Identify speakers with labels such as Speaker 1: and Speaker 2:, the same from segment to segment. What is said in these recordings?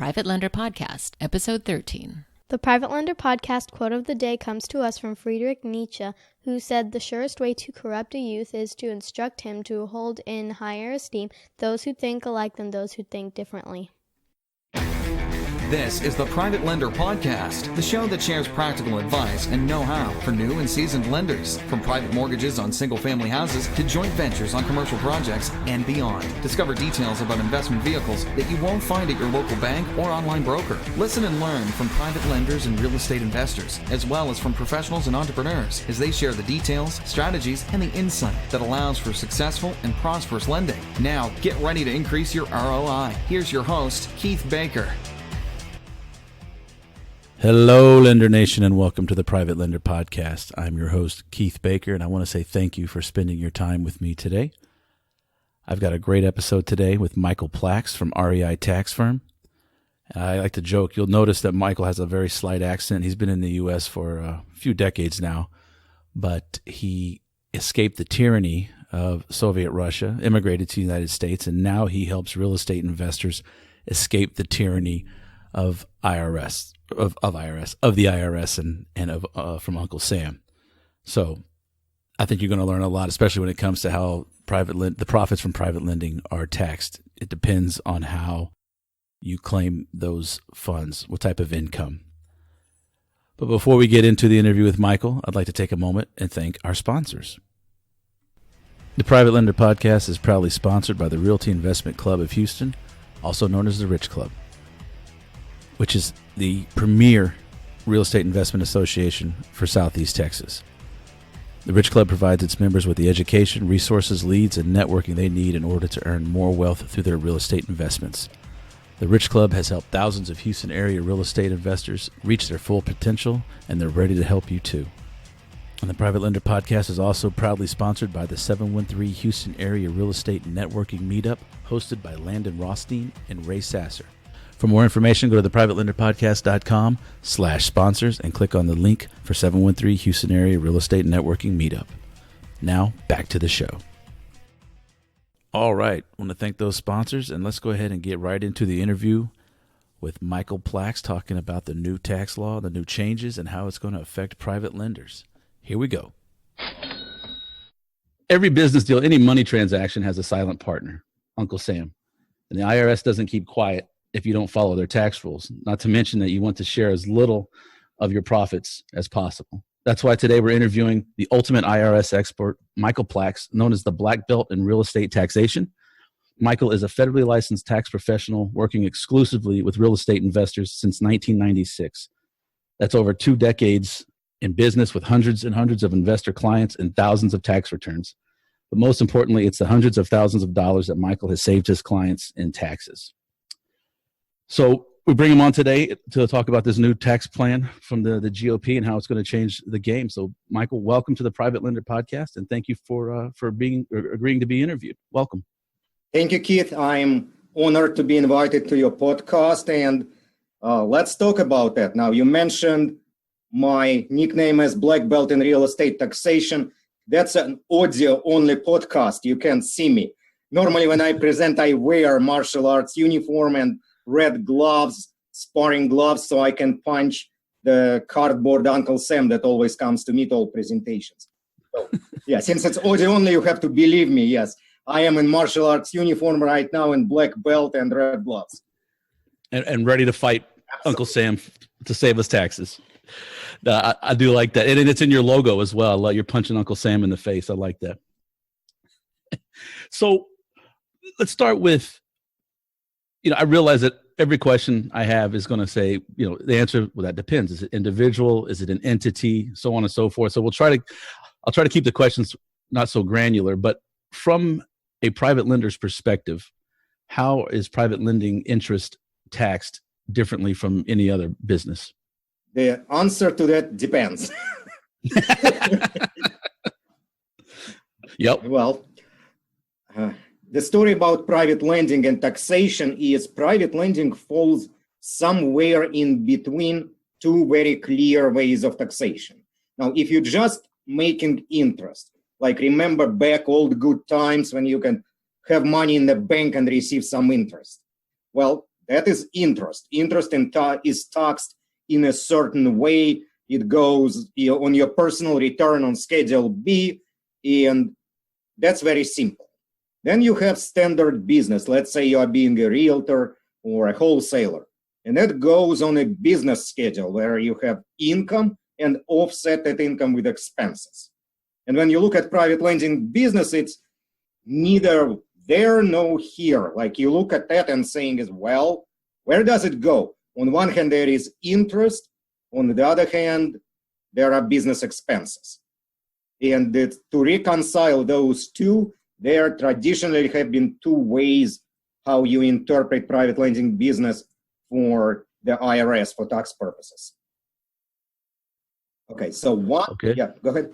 Speaker 1: Private Lender Podcast, Episode 13.
Speaker 2: The Private Lender Podcast quote of the day comes to us from Friedrich Nietzsche, who said, "The surest way to corrupt a youth is to instruct him to hold in higher esteem those who think alike than those who think differently."
Speaker 3: This is the Private Lender Podcast, the show that shares practical advice and know-how for new and seasoned lenders. From private mortgages on single-family houses to joint ventures on commercial projects and beyond. Discover details about investment vehicles that you won't find at your local bank or online broker. Listen and learn from private lenders and real estate investors, as well as from professionals and entrepreneurs, as they share the details, strategies, and the insight that allows for successful and prosperous lending. Now, get ready to increase your ROI. Here's your host, Keith Baker.
Speaker 4: Hello, Lender Nation, and welcome to the Private Lender Podcast. I'm your host, Keith Baker, and I want to say thank you for spending your time with me today. I've got a great episode today with Michael Plaks from REI Tax Firm. I like to joke. You'll notice that Michael has a very slight accent. He's been in the U.S. for a few decades now, but he escaped the tyranny of Soviet Russia, immigrated to the United States, and now he helps real estate investors escape the tyranny of IRS. Of the IRS and of from Uncle Sam. So I think you're going to learn a lot, especially when it comes to how the profits from private lending are taxed. It depends on how you claim those funds, what type of income. But before we get into the interview with Michael, I'd like to take a moment and thank our sponsors. The Private Lender Podcast is proudly sponsored by the Realty Investment Club of Houston, also known as the Rich Club, which is the premier real estate investment association for Southeast Texas. The Rich Club provides its members with the education, resources, leads, and networking they need in order to earn more wealth through their real estate investments. The Rich Club has helped thousands of Houston area real estate investors reach their full potential, and they're ready to help you too. And the Private Lender Podcast is also proudly sponsored by the 713 Houston Area Real Estate Networking Meetup, hosted by Landon Rothstein and Ray Sasser. For more information, go to theprivatelenderpodcast.com/sponsors and click on the link for 713 Houston Area Real Estate Networking Meetup. Now, back to the show. All right. I want to thank those sponsors, and let's go ahead and get right into the interview with Michael Plaks talking about the new tax law, the new changes, and how it's going to affect private lenders. Here we go. Every business deal, any money transaction has a silent partner, Uncle Sam. And the IRS doesn't keep quiet if you don't follow their tax rules, not to mention that you want to share as little of your profits as possible. That's why today we're interviewing the ultimate IRS expert, Michael Plaks, known as the Black Belt in Real Estate Taxation. Michael is a federally licensed tax professional working exclusively with real estate investors since 1996. That's over 2 decades in business with hundreds and hundreds of investor clients and thousands of tax returns. But most importantly, it's the hundreds of thousands of dollars that Michael has saved his clients in taxes. So we bring him on today to talk about this new tax plan from the GOP and how it's going to change the game. So, Michael, welcome to the Private Lender Podcast, and thank you for agreeing to be interviewed. Welcome.
Speaker 5: Thank you, Keith. I'm honored to be invited to your podcast, and let's talk about that. Now, you mentioned my nickname as Black Belt in Real Estate Taxation. That's an audio-only podcast. You can't see me. Normally, when I present, I wear martial arts uniform and red gloves, sparring gloves, so I can punch the cardboard Uncle Sam that always comes to meet all presentations. So, yeah, since it's audio only, you have to believe me. Yes, I am in martial arts uniform right now in black belt and red gloves.
Speaker 4: And ready to fight Absolutely. Uncle Sam to save us taxes. I do like that. And it's in your logo as well. You're punching Uncle Sam in the face. I like that. So let's start with, I realize that every question I have is going to say, the answer, well, that depends. Is it individual? Is it an entity? So on and so forth. So I'll try to keep the questions not so granular, but from a private lender's perspective, how is private lending interest taxed differently from any other business?
Speaker 5: The answer to that depends.
Speaker 4: Yep.
Speaker 5: Well, the story about private lending and taxation is private lending falls somewhere in between 2 very clear ways of taxation. Now, if you're just making interest, like remember back old good times when you can have money in the bank and receive some interest. Well, That is interest. Interest is taxed in a certain way. It goes on your personal return on Schedule B, and that's very simple. Then you have standard business. Let's say you are being a realtor or a wholesaler, and that goes on a business schedule where you have income and offset that income with expenses. And when you look at private lending business, it's neither there nor here. Like you look at that and saying is, well, where does it go? On one hand, there is interest. On the other hand, there are business expenses. And to reconcile those two, there traditionally have been two ways how you interpret private lending business for the IRS for tax purposes. Okay, so one,
Speaker 4: Okay.
Speaker 5: Yeah, go ahead.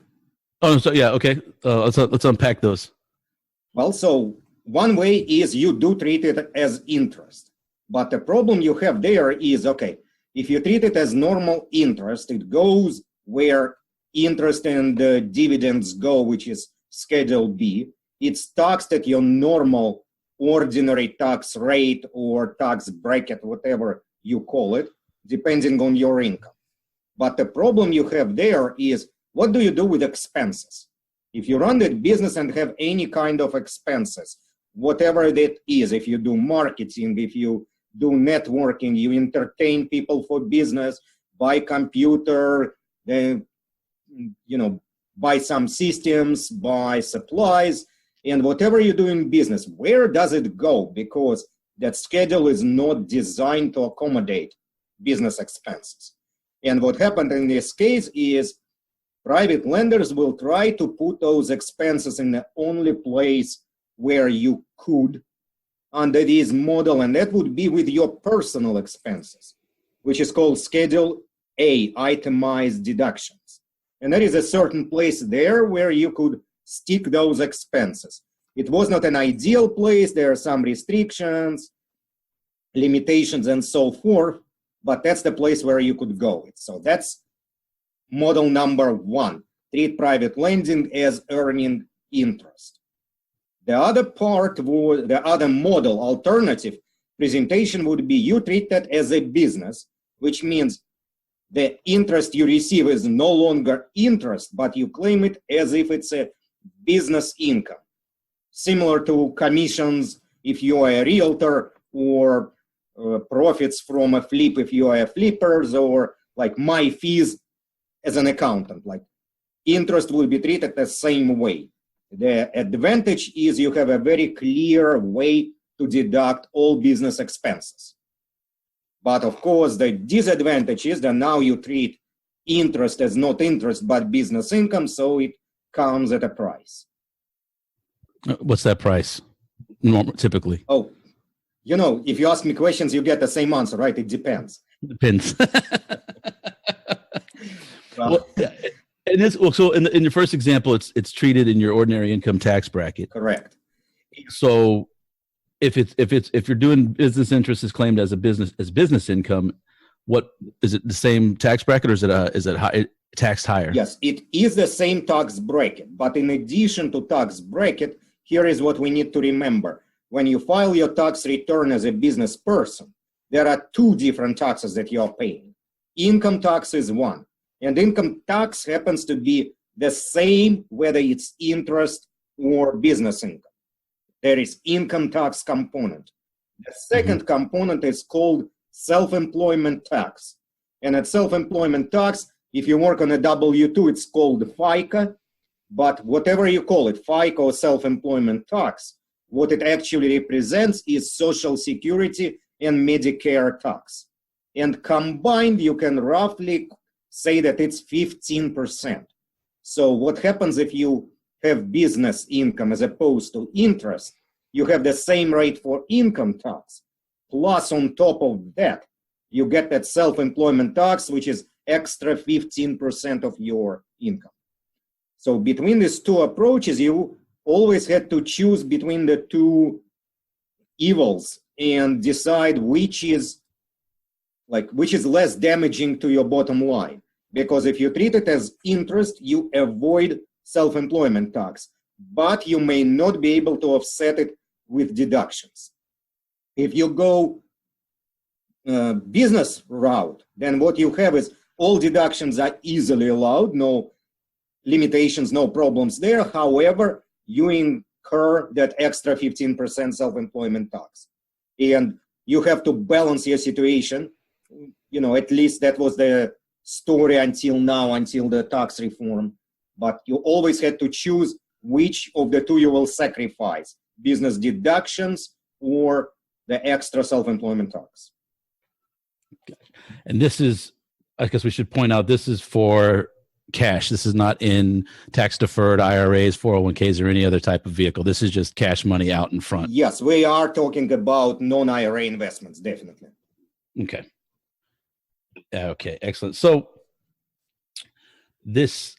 Speaker 4: Oh, so yeah, okay. Let's unpack those.
Speaker 5: Well, so one way is you do treat it as interest. But the problem you have there is, okay, if you treat it as normal interest, it goes where interest and dividends go, which is Schedule B. It's taxed at your normal ordinary tax rate or tax bracket, whatever you call it, depending on your income. But the problem you have there is, what do you do with expenses? If you run that business and have any kind of expenses, whatever that is, if you do marketing, if you do networking, you entertain people for business, buy computer, then, buy some systems, buy supplies, and whatever you do in business, where does it go? Because that schedule is not designed to accommodate business expenses. And what happened in this case is private lenders will try to put those expenses in the only place where you could under this model, and that would be with your personal expenses, which is called Schedule A, itemized deductions. And there is a certain place there where you could stick those expenses. It was not an ideal place. There are some restrictions, limitations, and so forth, but that's the place where you could go. So that's model number one, treat private lending as earning interest. The other part, the other model, alternative presentation would be you treat that as a business, which means the interest you receive is no longer interest, but you claim it as if it's a business income. Similar to commissions if you are a realtor, or profits from a flip if you are a flippers, or like my fees as an accountant. Like interest will be treated the same way. The advantage is you have a very clear way to deduct all business expenses. But of course, the disadvantage is that now you treat interest as not interest, but business income, so it comes at a price.
Speaker 4: What's that price typically?
Speaker 5: Oh, if you ask me questions, you get the same answer, right? It depends.
Speaker 4: Depends.
Speaker 5: Well,
Speaker 4: and this, so in your first example, it's treated in your ordinary income tax bracket.
Speaker 5: correct.
Speaker 4: So if you're doing business interest is claimed as business income, what is it, the same tax bracket, or is it high, taxed higher?
Speaker 5: Yes, it is the same tax bracket, but in addition to tax bracket, here is what we need to remember. When you file your tax return as a business person, there are two different taxes that you are paying. Income tax is one, and income tax happens to be the same whether it's interest or business income. There is income tax component. The second component is called self-employment tax. And at self-employment tax, if you work on a W-2, it's called FICA, but whatever you call it, FICA or self-employment tax, what it actually represents is Social Security and Medicare tax. And combined, you can roughly say that it's 15%. So what happens if you have business income as opposed to interest? You have the same rate for income tax. Plus, on top of that, you get that self-employment tax, which is extra 15% of your income. So between these two approaches, you always had to choose between the two evils and decide which is less damaging to your bottom line. Because if you treat it as interest, you avoid self-employment tax, but you may not be able to offset it with deductions. If you go business route, then what you have is all deductions are easily allowed, no limitations, no problems there. However, you incur that extra 15% self-employment tax. And you have to balance your situation. At least that was the story until now, until the tax reform. But you always had to choose which of the two you will sacrifice, business deductions or the extra self-employment tax.
Speaker 4: And this is, I guess we should point out, this is for cash. This is not in tax deferred IRAs, 401ks, or any other type of vehicle. This is just cash money out in front.
Speaker 5: Yes, we are talking about non-IRA investments, definitely.
Speaker 4: Okay. Okay, excellent. So this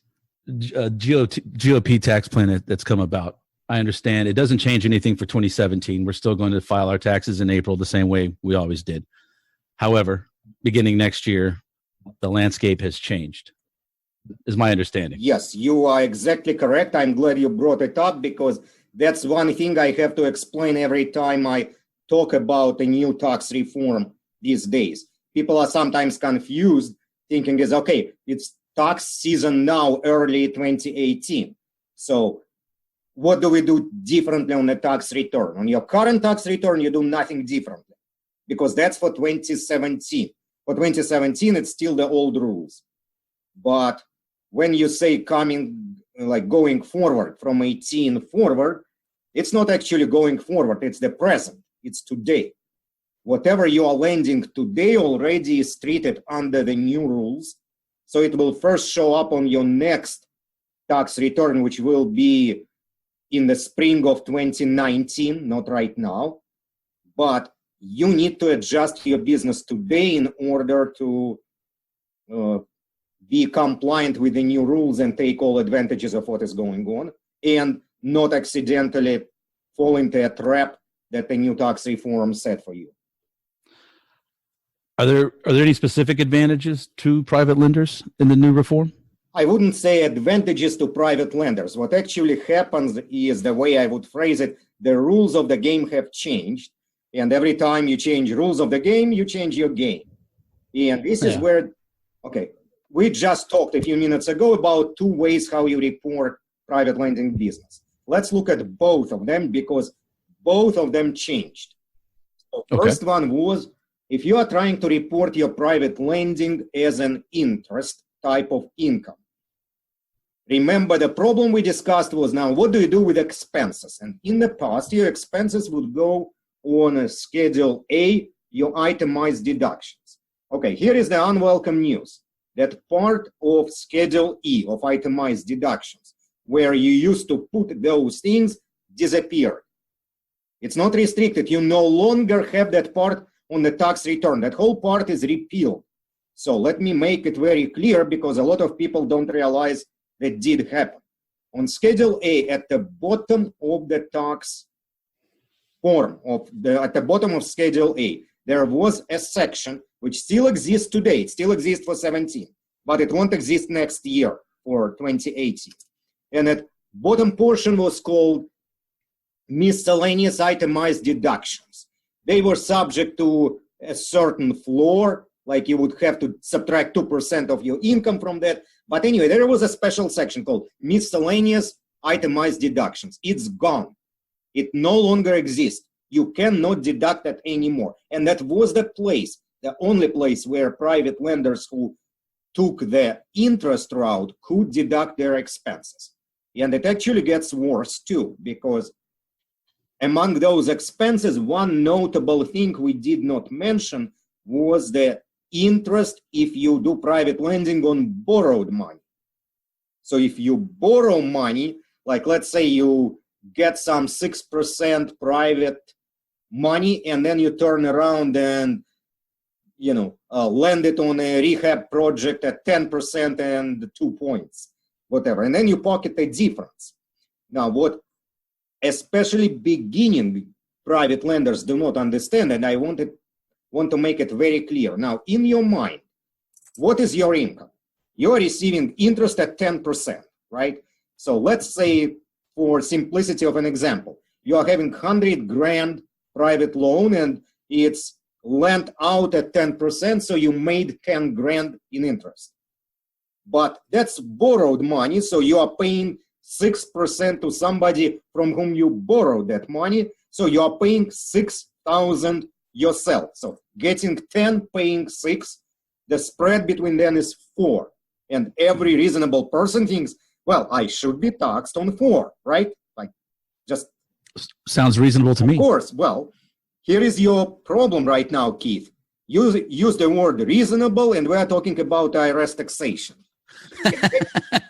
Speaker 4: GOP tax plan that's come about, I understand it doesn't change anything for 2017. We're still going to file our taxes in April the same way we always did. However, beginning next year, the landscape has changed, is my understanding.
Speaker 5: Yes, you are exactly correct. I'm glad you brought it up because that's one thing I have to explain every time I talk about a new tax reform these days. People are sometimes confused, thinking is, okay, it's tax season now, early 2018. So what do we do differently on the tax return? On your current tax return, you do nothing differently because that's for 2017. For 2017, it's still the old rules. But when you say going forward from 18 forward, it's not actually going forward. It's the present. It's today. Whatever you are lending today already is treated under the new rules. So it will first show up on your next tax return, which will be in the spring of 2019, not right now. But you need to adjust your business today in order to be compliant with the new rules and take all advantages of what is going on and not accidentally fall into a trap that the new tax reform set for you.
Speaker 4: Are there any specific advantages to private lenders in the new reform?
Speaker 5: I wouldn't say advantages to private lenders. What actually happens is, the way I would phrase it, the rules of the game have changed. And every time you change rules of the game, you change your game. And this is where, okay, we just talked a few minutes ago about two ways how you report private lending business. Let's look at both of them because both of them changed. So first one was, if you are trying to report your private lending as an interest type of income. Remember, the problem we discussed was, now what do you do with expenses? And in the past, your expenses would go on a Schedule A, your itemized deductions. Okay, here is the unwelcome news. That part of Schedule E of itemized deductions, where you used to put those things, disappeared. It's not restricted. You no longer have that part on the tax return. That whole part is repealed. So let me make it very clear because a lot of people don't realize that did happen. On Schedule A, at the bottom of the tax form, at the bottom of Schedule A, there was a section which still exists today. It still exists for 17, but it won't exist next year for 2018. And that bottom portion was called miscellaneous itemized deductions. They were subject to a certain floor, like you would have to subtract 2% of your income from that. But anyway, there was a special section called miscellaneous itemized deductions. It's gone. It no longer exists. You cannot deduct that anymore. And that was the place, the only place where private lenders who took the interest route could deduct their expenses. And it actually gets worse too, because among those expenses, one notable thing we did not mention was the interest if you do private lending on borrowed money. So if you borrow money, like let's say you get some 6% private money and then you turn around and lend it on a rehab project at 10% and 2 points, whatever, and then you pocket the difference. Now, what especially beginning private lenders do not understand, and I want to make it very clear. Now, in your mind, what is your income? You're receiving interest at 10%, right? So let's say, for simplicity of an example, you are having $100,000 private loan and it's lent out at 10%, so you made 10 grand in interest. But that's borrowed money, so you are paying 6% to somebody from whom you borrowed that money, so you are paying 6,000 yourself. So getting 10, paying 6, the spread between them is 4. And every reasonable person thinks, well, I should be taxed on 4, right? Like, just
Speaker 4: sounds reasonable to me.
Speaker 5: Of course. Well, here is your problem right now, Keith. Use the word reasonable, and we are talking about IRS taxation.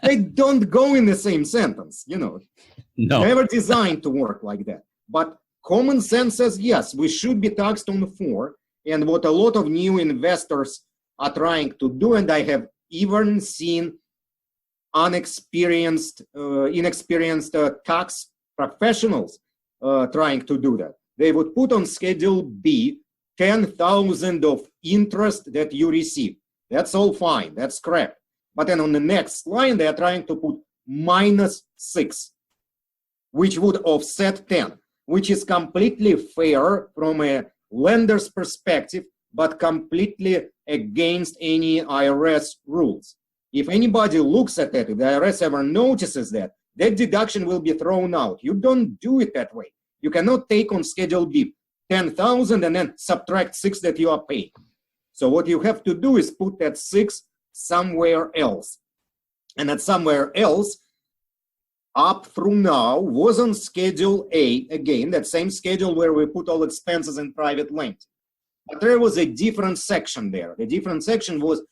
Speaker 5: They don't go in the same sentence, you know.
Speaker 4: No.
Speaker 5: Never designed to work like that. But common sense says, yes, we should be taxed on 4. And what a lot of new investors are trying to do, and I have even seen inexperienced tax professionals trying to do that. They would put on Schedule B 10,000 of interest that you receive. That's all fine. That's correct. But then on the next line, they are trying to put -6, which would offset 10, which is completely fair from a lender's perspective, but completely against any IRS rules. If anybody looks at that, if the IRS ever notices that, that deduction will be thrown out. You don't do it that way. You cannot take on Schedule B 10,000 and then subtract 6 that you are paying. So what you have to do is put that 6 somewhere else. And that somewhere else, up through now, was on Schedule A, again, that same schedule where we put all expenses in private lending. But there was a different section there. The different section was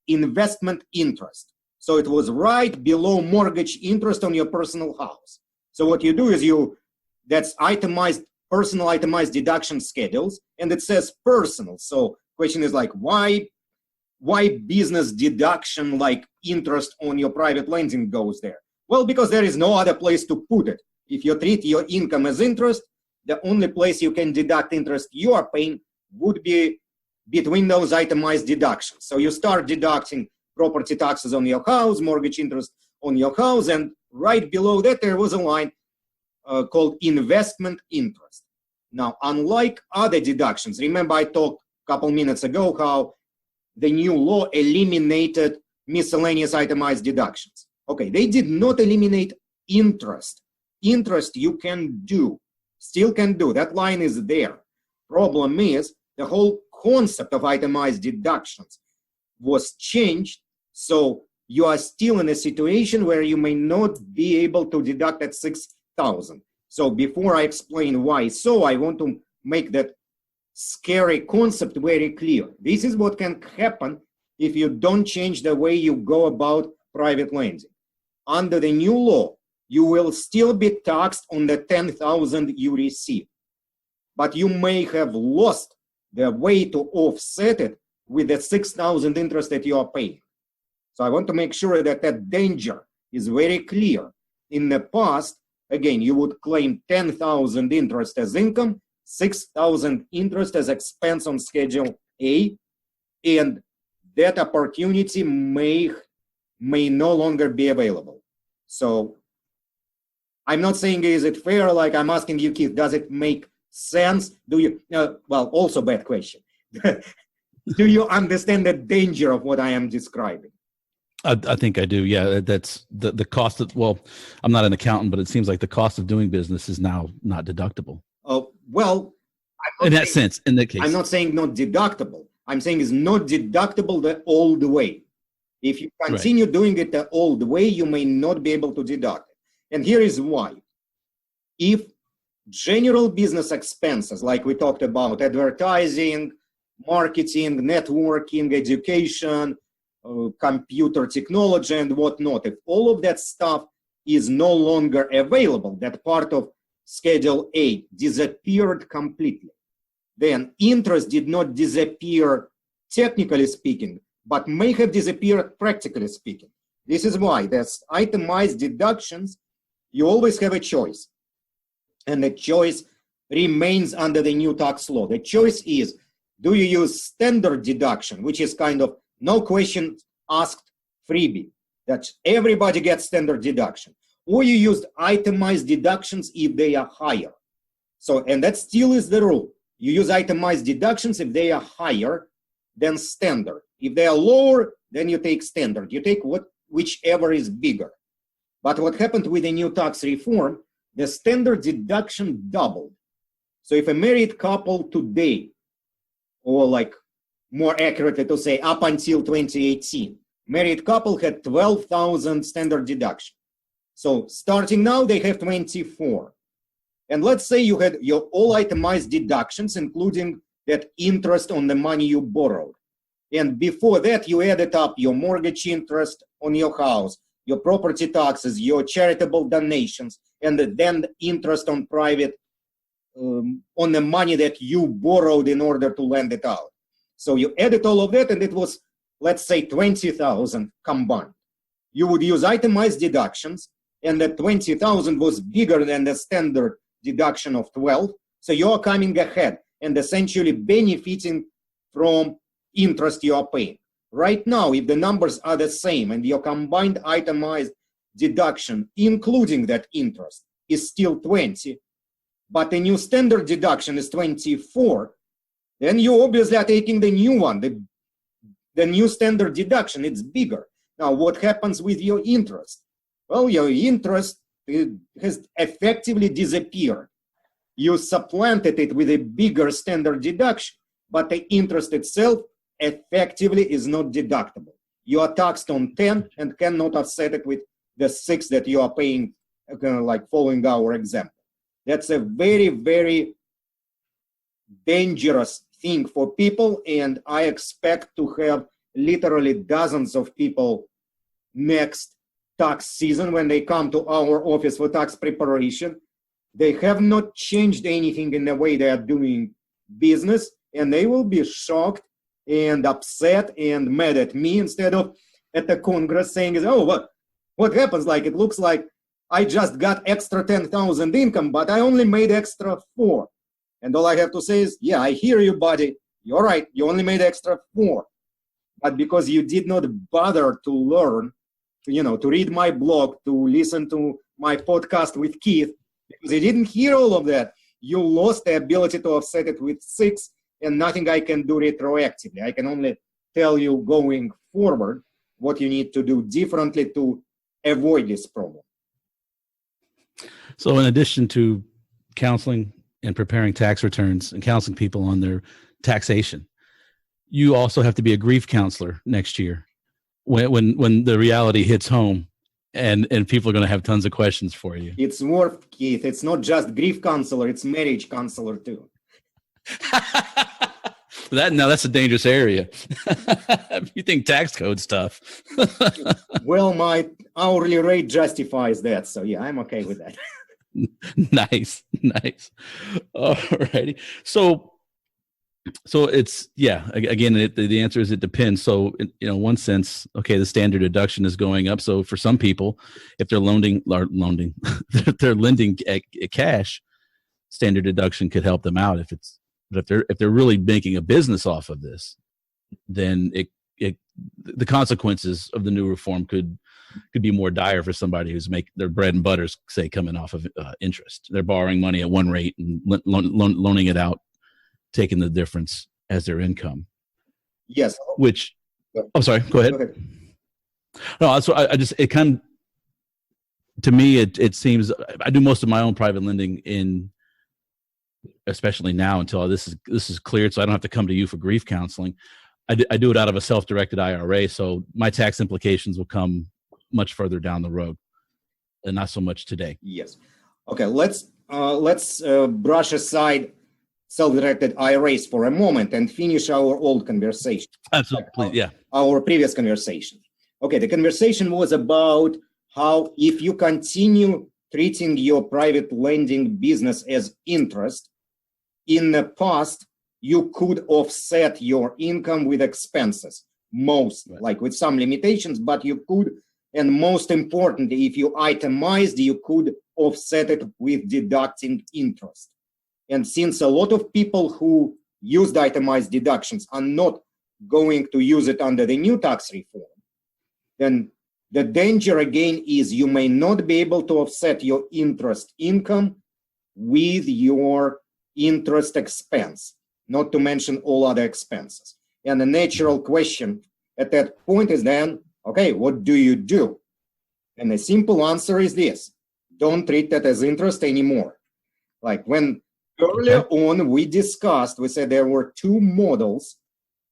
Speaker 5: investment interest. So it was right below mortgage interest on your personal house. So what you do is that's itemized, personal itemized deduction schedules, and it says personal. So question is like, why business deduction like interest on your private lending goes there? Well, because there is no other place to put it. If you treat your income as interest, the only place you can deduct interest you are paying would be between those itemized deductions. So you start deducting property taxes on your house, mortgage interest on your house, and right below that there was a line called investment interest. Now, unlike other deductions, remember I talked a couple minutes ago how the new law eliminated miscellaneous itemized deductions. Okay, they did not eliminate interest. Interest you can do, still can do. That line is there. Problem is, the whole concept of itemized deductions was changed, so you are still in a situation where you may not be able to deduct at 6,000. So before I explain why so, I want to make that scary concept very clear. This is what can happen if you don't change the way you go about private lending. Under the new law, you will still be taxed on the 10,000 you receive, but you may have lost the way to offset it with the 6,000 interest that you are paying. So I want to make sure that that danger is very clear. In the past, again, you would claim 10,000 interest as income, 6,000 interest as expense on Schedule A, and that opportunity may no longer be available. So I'm not saying is it fair, like I'm asking you, Keith, does it make sense? Do you, well, also bad question. Do you understand the danger of what I am describing?
Speaker 4: I think I do. Yeah, that's the cost of, well, I'm not an accountant, but it seems like the cost of doing business is now not deductible.
Speaker 5: Oh, well,
Speaker 4: in that sense, in that case.
Speaker 5: I'm not saying not deductible. I'm saying it's not deductible the old way. If you continue doing it the old way, you may not be able to deduct it. And here is why. If general business expenses, like we talked about, advertising, marketing, networking, education, computer technology and whatnot, if all of that stuff is no longer available, that part of Schedule A disappeared completely, then interest did not disappear technically speaking, but may have disappeared practically speaking. This is why there's itemized deductions. You always have a choice, and the choice remains under the new tax law. The choice is, do you use standard deduction, which is kind of no question asked freebie, that everybody gets standard deduction, or you used itemized deductions if they are higher. So, and that still is the rule. You use itemized deductions if they are higher than standard. If they are lower, then you take standard. You take whichever is bigger. But what happened with the new tax reform, the standard deduction doubled. So if a married couple today, or like more accurately to say up until 2018, married couple had 12,000 standard deduction. So starting now, they have 24. And let's say you had your all itemized deductions, including that interest on the money you borrowed. And before that, you added up your mortgage interest on your house, your property taxes, your charitable donations, and then the interest on private, on the money that you borrowed in order to lend it out. So you added all of that, and it was, let's say, 20,000 combined. You would use itemized deductions, and the 20,000 was bigger than the standard deduction of 12. So you're coming ahead and essentially benefiting from interest you are paying. Right now, if the numbers are the same and your combined itemized deduction, including that interest, is still 20, but the new standard deduction is 24, then you obviously are taking the new one, the new standard deduction, it's bigger. Now, what happens with your interest? Well, your interest has effectively disappeared. You supplanted it with a bigger standard deduction, but the interest itself effectively is not deductible. You are taxed on 10 and cannot offset it with the 6 that you are paying, like following our example. That's a very, very dangerous thing for people, and I expect to have literally dozens of people next tax season when they come to our office for tax preparation. They have not changed anything in the way they are doing business, and they will be shocked and upset and mad at me instead of at the Congress saying, oh, what happens? Like, it looks like I just got extra 10,000 income, but I only made extra 4. And all I have to say is, yeah, I hear you, buddy. You're right. You only made extra 4. But because you did not bother to learn, to read my blog, to listen to my podcast with Keith, because you didn't hear all of that, you lost the ability to offset it with 6, and nothing I can do retroactively. I can only tell you going forward what you need to do differently to avoid this problem.
Speaker 4: So in addition to counseling and preparing tax returns and counseling people on their taxation, you also have to be a grief counselor next year when the reality hits home and people are going to have tons of questions for you.
Speaker 5: It's more, Keith. It's not just grief counselor, it's marriage counselor too.
Speaker 4: That's a dangerous area. You think tax code stuff.
Speaker 5: Well, my hourly rate justifies that. So yeah, I'm okay with that.
Speaker 4: Nice. All righty. So it's, again, the answer is it depends. So, in one sense, okay, the standard deduction is going up. So for some people, if they're lending cash, standard deduction could help them out. But if they're really making a business off of this, then the consequences of the new reform could be more dire for somebody who's their bread and butter, say, coming off of interest. They're borrowing money at one rate and loaning it out, taking the difference as their income.
Speaker 5: Yes.
Speaker 4: I'm sorry, go ahead. No, that's what to me, it seems, I do most of my own private lending especially now until this is cleared, so I don't have to come to you for grief counseling. I do it out of a self-directed IRA, so my tax implications will come much further down the road, and not so much today.
Speaker 5: Yes. Okay. Let's brush aside self-directed IRAs for a moment and finish our old conversation.
Speaker 4: Absolutely, yeah.
Speaker 5: Our previous conversation. Okay, the conversation was about how if you continue treating your private lending business as interest, in the past, you could offset your income with expenses, like with some limitations, but you could, and most importantly, if you itemized, you could offset it with deducting interest. And since a lot of people who used itemized deductions are not going to use it under the new tax reform, then the danger again is you may not be able to offset your interest income with your interest expense, not to mention all other expenses. And the natural question at that point is then, okay, what do you do? And the simple answer is this: don't treat that as interest anymore. Like when earlier on we discussed, we said there were two models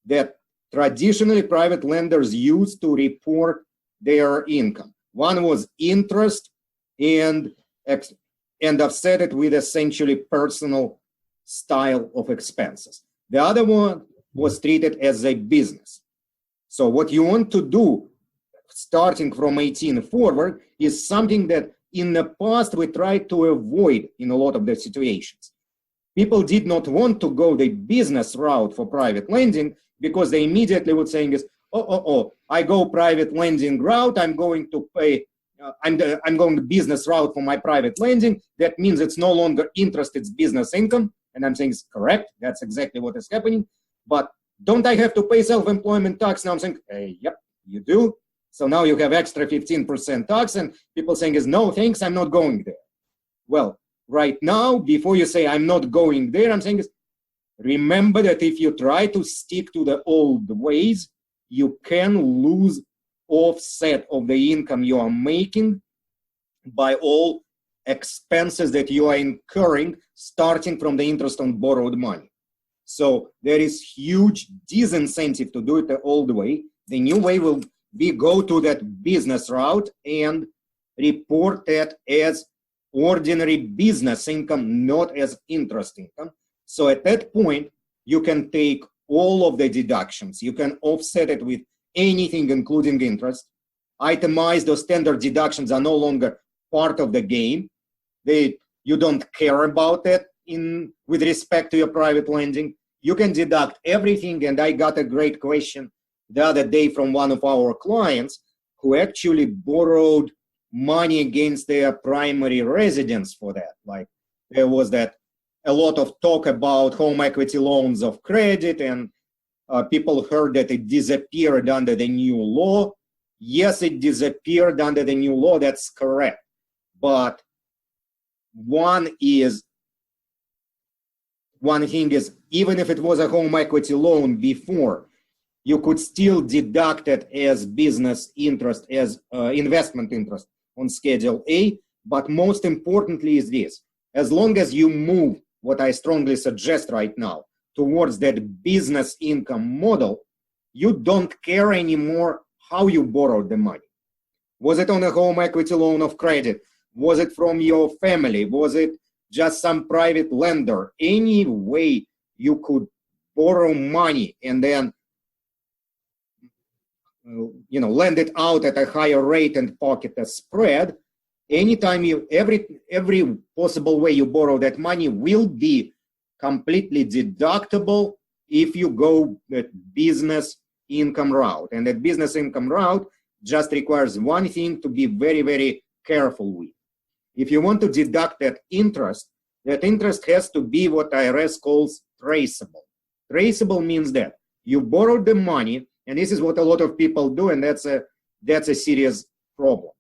Speaker 5: that traditionally private lenders use to report their income. One was interest and offset it with essentially personal style of expenses. The other one was treated as a business. So what you want to do starting from 18 forward is something that in the past we tried to avoid in a lot of the situations. People did not want to go the business route for private lending because they immediately would saying is, I go private lending route, I'm going to pay, I'm going the business route for my private lending. That means it's no longer interest, it's business income. And I'm saying it's correct, that's exactly what is happening. But don't I have to pay self-employment tax? Now I'm saying, yep, you do. So now you have extra 15% tax, and people saying is, no, thanks, I'm not going there. Well, right now, before you say I'm not going there, I'm saying is, remember that if you try to stick to the old ways, you can lose offset of the income you are making by all expenses that you are incurring, starting from the interest on borrowed money. So there is huge disincentive to do it the old way. The new way will be go to that business route and report that as ordinary business income, not as interest income. So at that point, you can take all of the deductions. You can offset it with anything, including interest. Itemized or standard deductions are no longer part of the game. You don't care about that with respect to your private lending. You can deduct everything. And I got a great question the other day from one of our clients who actually borrowed money against their primary residence for that. Like there was a lot of talk about home equity loans of credit, and people heard that it disappeared under the new law. Yes, it disappeared under the new law, that's correct. But one thing is, even if it was a home equity loan before, you could still deduct it as business interest, as investment interest on Schedule A. But most importantly is this: as long as you move, what I strongly suggest right now, towards that business income model, you don't care anymore how you borrowed the money. Was it on a home equity loan of credit? Was it from your family? Was it just some private lender? Any way you could borrow money and then lend it out at a higher rate and pocket a spread, anytime every possible way you borrow that money will be completely deductible if you go that business income route. And that business income route just requires one thing to be very, very careful with. If you want to deduct that interest has to be what IRS calls traceable. Traceable means that you borrowed the money, and this is what a lot of people do, and that's a serious problem.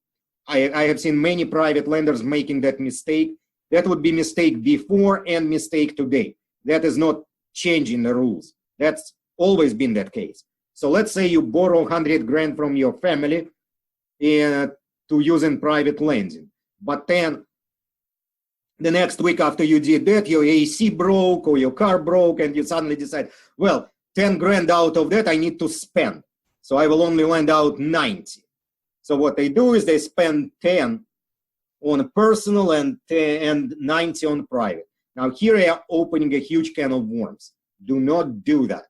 Speaker 5: I have seen many private lenders making that mistake. That would be mistake before and mistake today. That is not changing the rules. That's always been that case. So let's say you borrow 100 grand from your family to use in private lending. But then the next week after you did that, your AC broke or your car broke, and you suddenly decide, well, 10 grand out of that I need to spend. So I will only lend out 90. So what they do is they spend 10 on personal and 90 on private. Now here I am opening a huge can of worms. Do not do that.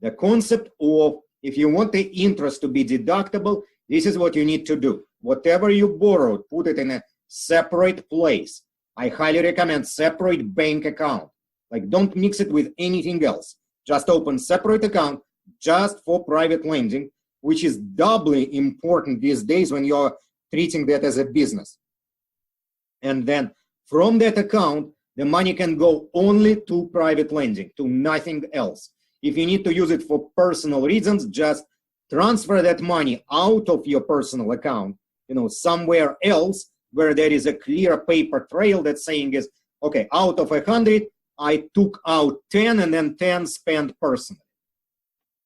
Speaker 5: The concept of if you want the interest to be deductible, this is what you need to do. Whatever you borrowed, put it in a separate place. I highly recommend separate bank account. Like don't mix it with anything else. Just open separate account just for private lending, which is doubly important these days when you're treating that as a business. And then from that account, the money can go only to private lending, to nothing else. If you need to use it for personal reasons, just transfer that money out of your personal account, somewhere else where there is a clear paper trail that's saying is, okay, out of 100, I took out 10 and then 10 spent personally.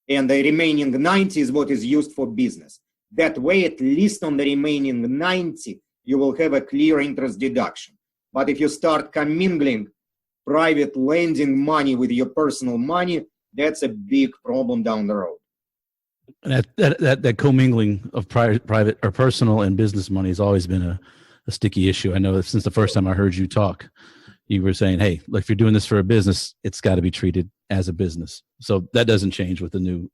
Speaker 5: And the remaining 90 is what is used for business. That way, at least on the remaining 90, you will have a clear interest deduction. But if you start commingling private lending money with your personal money, that's a big problem down the road.
Speaker 4: That commingling of private or personal and business money has always been a sticky issue. I know that since the first time I heard you talk, you were saying, hey, look, if you're doing this for a business, it's got to be treated as a business. So that doesn't change with the new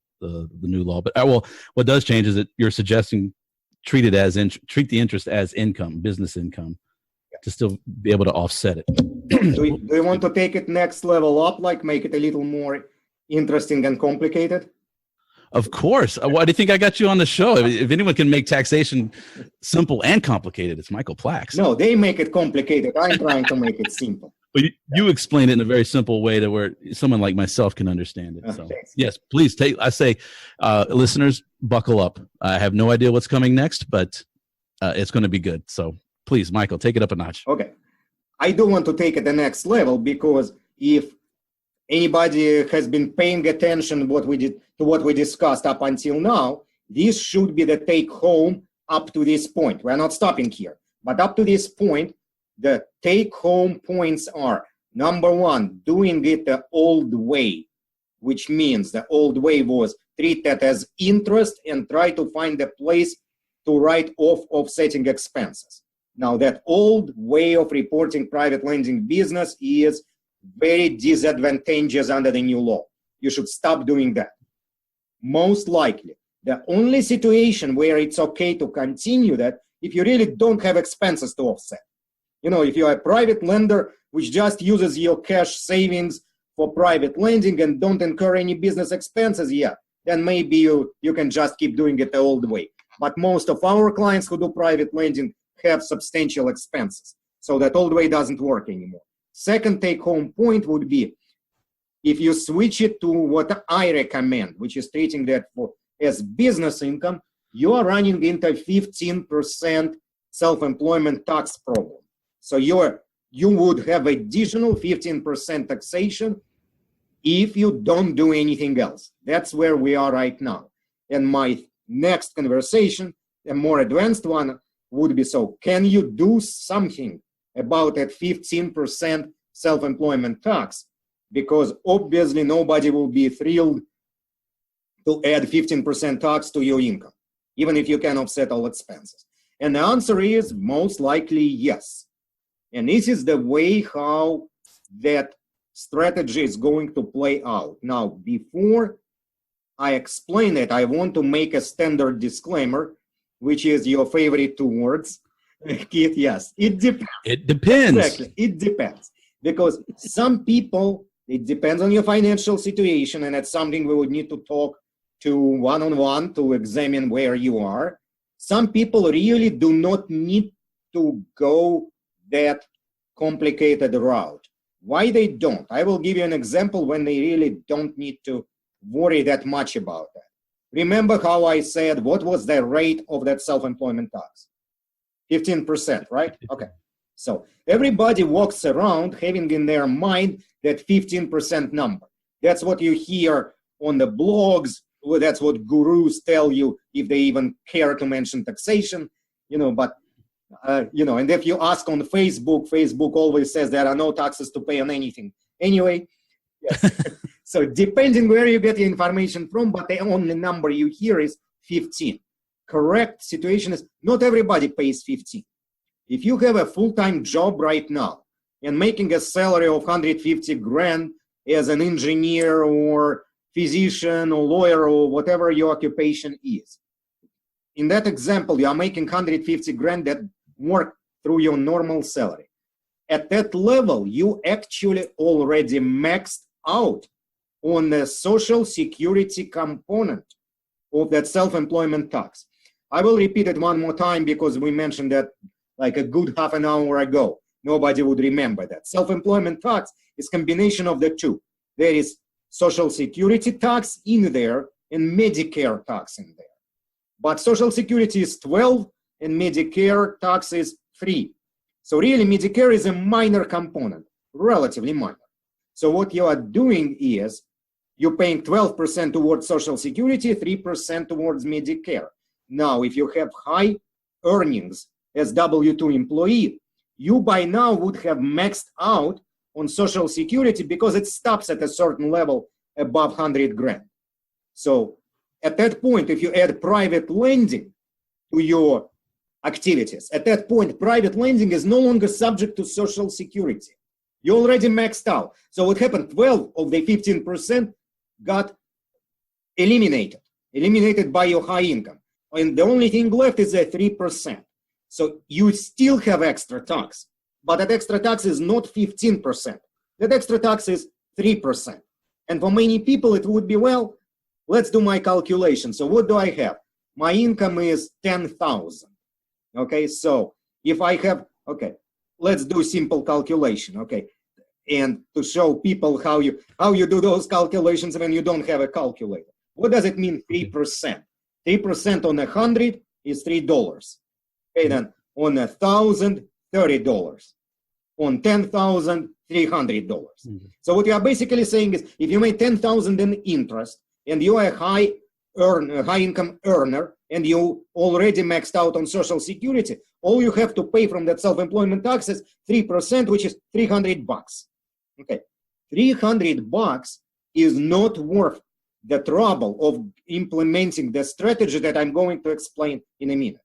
Speaker 4: law. But what does change is that you're suggesting treat the interest as income, business income, to still be able to offset it.
Speaker 5: Do you want to take it next level up, like make it a little more interesting and complicated?
Speaker 4: Of course. Why do you think I got you on the show? If anyone can make taxation simple and complicated, it's Michael Plaks.
Speaker 5: No, they make it complicated. I'm trying to make it simple.
Speaker 4: But you explain it in a very simple way to where someone like myself can understand it. So yes, please listeners, buckle up. I have no idea what's coming next, but it's going to be good. So please, Michael, take it up a notch.
Speaker 5: Okay. I do want to take it the next level, because if anybody has been paying attention to what we discussed up until now, this should be the take home up to this point. We're not stopping here, but up to this point, the take home points are: number one, doing it the old way, which means the old way was treat that as interest and try to find a place to write off offsetting expenses. Now, that old way of reporting private lending business is very disadvantageous under the new law. You should stop doing that. Most likely, the only situation where it's okay to continue that, if you really don't have expenses to offset. If you're a private lender which just uses your cash savings for private lending and don't incur any business expenses, then maybe you can just keep doing it the old way. But most of our clients who do private lending have substantial expenses. So that old way doesn't work anymore. Second take-home point would be, if you switch it to what I recommend, which is treating that as business income, you are running into 15% self-employment tax problem. So you would have additional 15% taxation if you don't do anything else. That's where we are right now. And my next conversation, a more advanced one, would be, so can you do something about that 15% self-employment tax? Because obviously nobody will be thrilled to add 15% tax to your income, even if you can offset all expenses. And the answer is most likely yes. And this is the way how that strategy is going to play out. Now, before I explain it, I want to make a standard disclaimer, which is your favorite two words. Keith, yes, it depends.
Speaker 4: It depends.
Speaker 5: Exactly, it depends. Because some people, it depends on your financial situation, and that's something we would need to talk to one-on-one to examine where you are. Some people really do not need to go that complicated route. Why they don't? I will give you an example when they really don't need to worry that much about that. Remember how I said, what was the rate of that self-employment tax? 15%, right? Okay. So everybody walks around having in their mind that 15% number. That's what you hear on the blogs. That's what gurus tell you, if they even care to mention taxation, but and if you ask on Facebook always says there are no taxes to pay on anything. Anyway, yes. So depending where you get your information from, but the only number you hear is 15. Correct situation is not everybody pays 15. If you have a full-time job right now and making a salary of 150 grand as an engineer or physician or lawyer or whatever your occupation is, in that example, you are making 150 grand that work through your normal salary. At that level, you actually already maxed out on the social security component of that self-employment tax. I will repeat it one more time because we mentioned that like a good half an hour ago. Nobody would remember that. Self-employment tax is a combination of the two. There is social security tax in there and Medicare tax in there. But social security is 12 and Medicare tax is 3. So really Medicare is a minor component, relatively minor. So what you are doing is you're paying 12% towards Social Security, 3% towards Medicare. Now, if you have high earnings as W-2 employee, you by now would have maxed out on Social Security because it stops at a certain level above 100 grand. So at that point, if you add private lending to your activities, at that point, private lending is no longer subject to Social Security. You already maxed out. So what happened? 12 of the 15% got eliminated by your high income. And the only thing left is a 3%. So you still have extra tax, but that extra tax is not 15%. That extra tax is 3%. And for many people, it would be, well, let's do my calculation. So what do I have? My income is 10,000. Okay, so if I have, okay, let's do simple calculation. Okay, and to show people how you do those calculations when you don't have a calculator. What does it mean? 3%. 3% on 100 is $3. Okay, then on 1,000, $30. On 10,000, $300. So what you are basically saying is, if you made 10,000 in interest and you are a high income earner and you already maxed out on Social Security, all you have to pay from that self-employment tax is 3%, which is $300. Okay, $300 is not worth the trouble of implementing the strategy that I'm going to explain in a minute.